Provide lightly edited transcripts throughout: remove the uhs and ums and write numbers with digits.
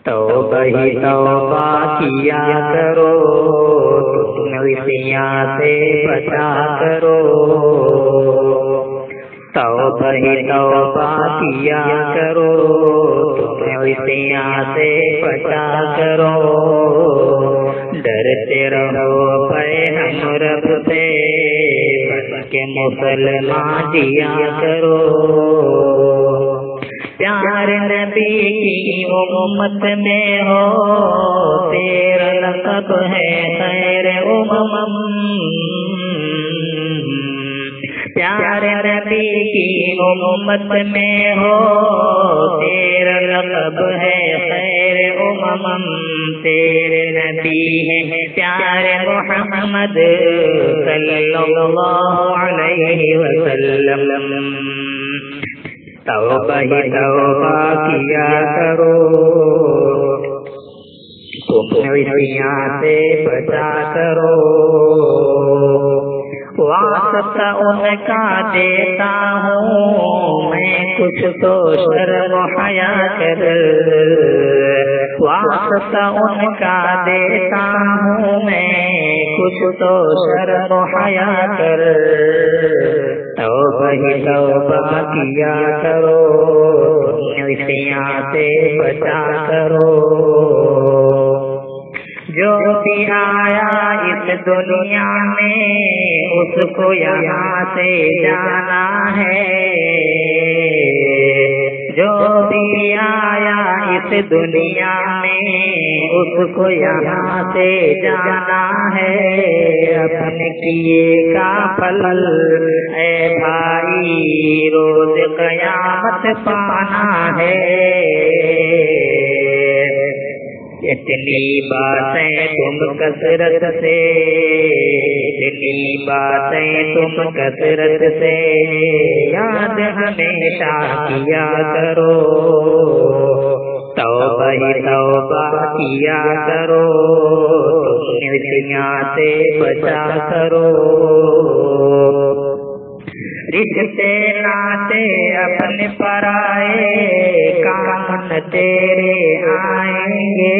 توبہ ہی توبہ کیا کرو، تم رسیاں سے بچا کرو، توبہ ہی توبہ کیا کرو، تم رسیاں سے بچا کرو، ڈرتے رہو پے ہم رب سے، بن کے مسلمان جیا کرو، پیار نبی کی امت میں ہو، تیرا لقب ہے خیر امم، پیار نبی کی امت میں ہو، تیرا لقب ہے خیر امم، تیرے نبی ہے پیارے محمد صلی اللہ علیہ وسلم، توبہ ہی توبہ کیا کرو، تم رسیاں سے بچا کرو، واسطہ ان کا دیتا ہوں میں کچھ تو شرم و حیا کر، واسطہ ان کا دیتا ہوں میں کچھ تو شرم و حیا کر، توبہ ہی توبہ کیا کرو، رسیاں سے بچا کرو، جو بھی آیا اس دنیا میں اس کو یہاں سے جانا ہے، جو بھی آیا اس دنیا میں اس کو یہاں سے جانا ہے، اپنے کیے کا پھل اے بھائی روز قیامت پانا ہے، اتنی باتیں تم کثرت سے، اتنی باتیں تم کثرت سے یاد ہمیشہ کیا کرو، توبہ ہی توبہ کیا کرو، رسیاں سے بچا کرو، رشتے ناتے اپنے پرائے کام نہ تیرے آئیں گے،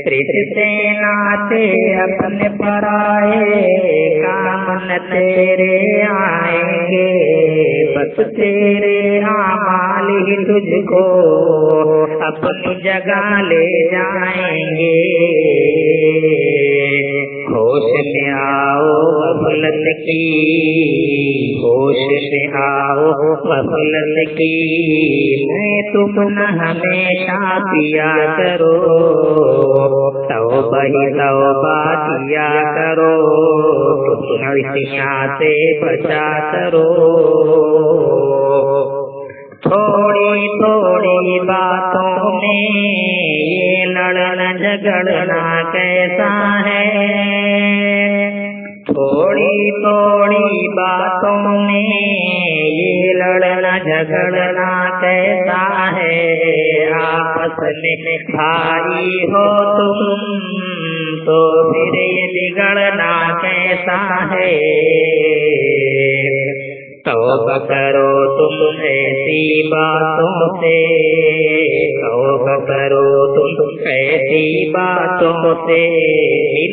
رشتے ناتے اپنے پرائے کام نہ تیرے آئیں گے، بس تیرے اعمال ہی تجھ کو اپنی جگہ لے جائیں گے، ہوش میں آؤ غفلت کی، ہوش میں آؤ غفلت کی، میں تم نہ ہمیشہ کیا کرو، توبہ ہی توبہ کیا کرو، تم رسیاں سے بچا کرو، تھوڑی تھوڑی باتوں میں یہ لڑنا جھگڑنا کیسا ہے، تھوڑی تھوڑی باتوں میں یہ لڑنا جھگڑنا کیسا ہے، آپس میں بھائی ہو تم تو پھر یہ بگڑنا کیسا ہے، توبہ کرو تم ایسی باتوں سے، توبہ کرو تم ایسی باتوں سے،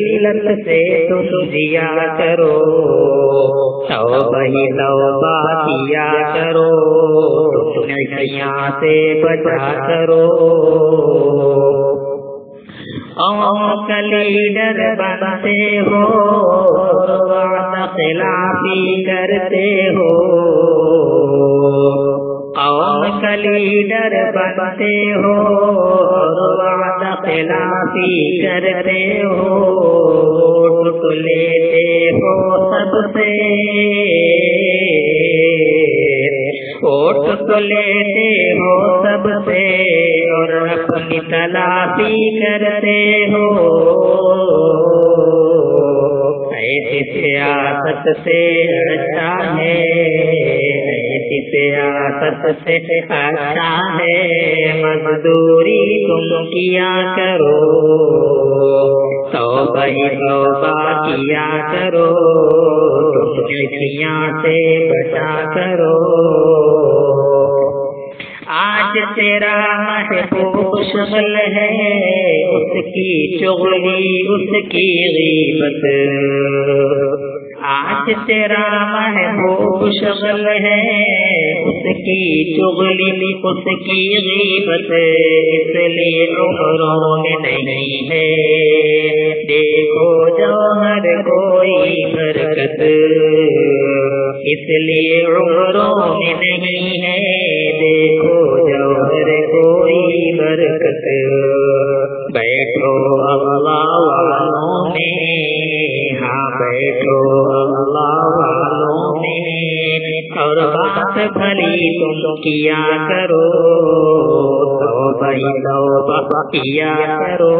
ملت سے تم جیا کرو، توبہ ہی توبہ کیا کرو، تم رسیاں سے بچا کرو، قوم کا لیڈر بنتے ہو وعدہ خلافی کرتے ہو، قوم کا لیڈر بنتے ہو وعدہ خلافی کرتے ہو، ووٹ لیتے ہو سب سے، ووٹ تو لیتے ہو سب سے اور اپنی تلافی کرتے ہو، ایسی سیاست سے اچھا ہے، ایسی سیاست سے اچھا ہے مزدوری تم کیا کرو، توبہ ہی توبہ کیا کرو، تم نیکیاں سے بچا کرو، آج تیرا محبوب شغل ہے، اس کی چغلی اس کی غیبت، آج تیرا محبوب شغل ہے، اس کی چغلی اس کی غیبت، اس لیے عمروں میں نہیں ہے دیکھو جوہر کوئی برکت، اس لیے عمروں میں نہیں ہے دیکھو جوہر کوئی برکت۔ بیٹھو اللہ والوں میں، ہاں بیٹھو اللہ والوں میں، اور بات بھلی تم کیا کرو، توبہ توبہ کیا کرو،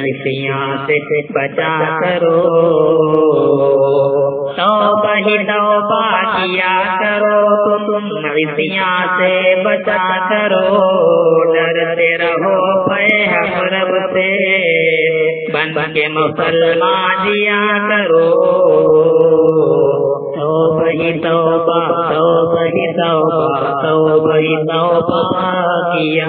عصیاں سے بچا کرو، توبہ توبہ کیا کرو، تم عصیاں سے بچا کرو، ڈرتے رہو پے ہم رب سے، بن کے مسلمان دیا کرو، توبہ توبہ توبہ توبہ توبہ توبہ کیا